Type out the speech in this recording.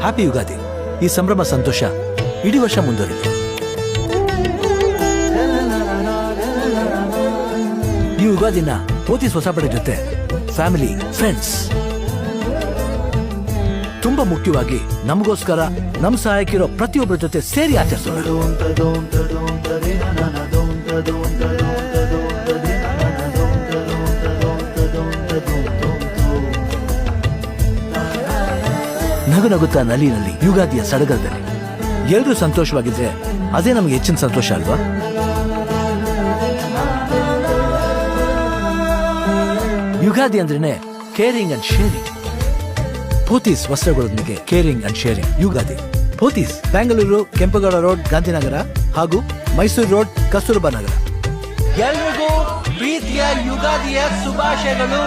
Happy Ugadi. ಈ ಸಂಭ್ರಮ ಸಂತೋಷ ಇಡೀ ವರ್ಷ ಮುಂದುವರಿಲಿ. ಈ ಯುಗಾದಿನ ಪೋತೀಸ್ ಹೊಸಬಡೆ ಜೊತೆ ಫ್ಯಾಮಿಲಿ, ಫ್ರೆಂಡ್ಸ್, ತುಂಬಾ ಮುಖ್ಯವಾಗಿ ನಮಗೋಸ್ಕರ ನಮ್ ಸಹಾಯಕ್ಕಿರೋ ಪ್ರತಿಯೊಬ್ಬರ ಜೊತೆ ಸೇರಿ ಆಚರಿಸೋಣ. ನಗು ನಗುತ್ತಾ ನಲಿನಲ್ಲಿ ಯುಗಾದಿಯ ಸಡಗರದಲ್ಲಿ ಎಲ್ಲರೂ ಸಂತೋಷವಾಗಿದ್ರೆ ಅದೇ ನಮ್ಗೆ ಹೆಚ್ಚಿನ ಸಂತೋಷ ಅಲ್ವಾ? ಯುಗಾದಿ ಅಂದ್ರೇನೆ ಕೇರಿಂಗ್ ಅಂಡ್ ಶೇರಿಂಗ್. ಪೋತೀಸ್ ವಸ್ತ್ರಗಳೊಂದಿಗೆ caring and sharing Ugadi. Pothys Bengaluru, Kempegowda road, Gandhinagar ಹಾಗೂ ಮೈಸೂರು ರೋಡ್, ಕಸ್ತೂರಬಾ ನಗರ. ಎಲ್ರಿಗೂ ಪ್ರೀತಿಯ ಯುಗಾದಿಯ ಶುಭಾಶಯಗಳು.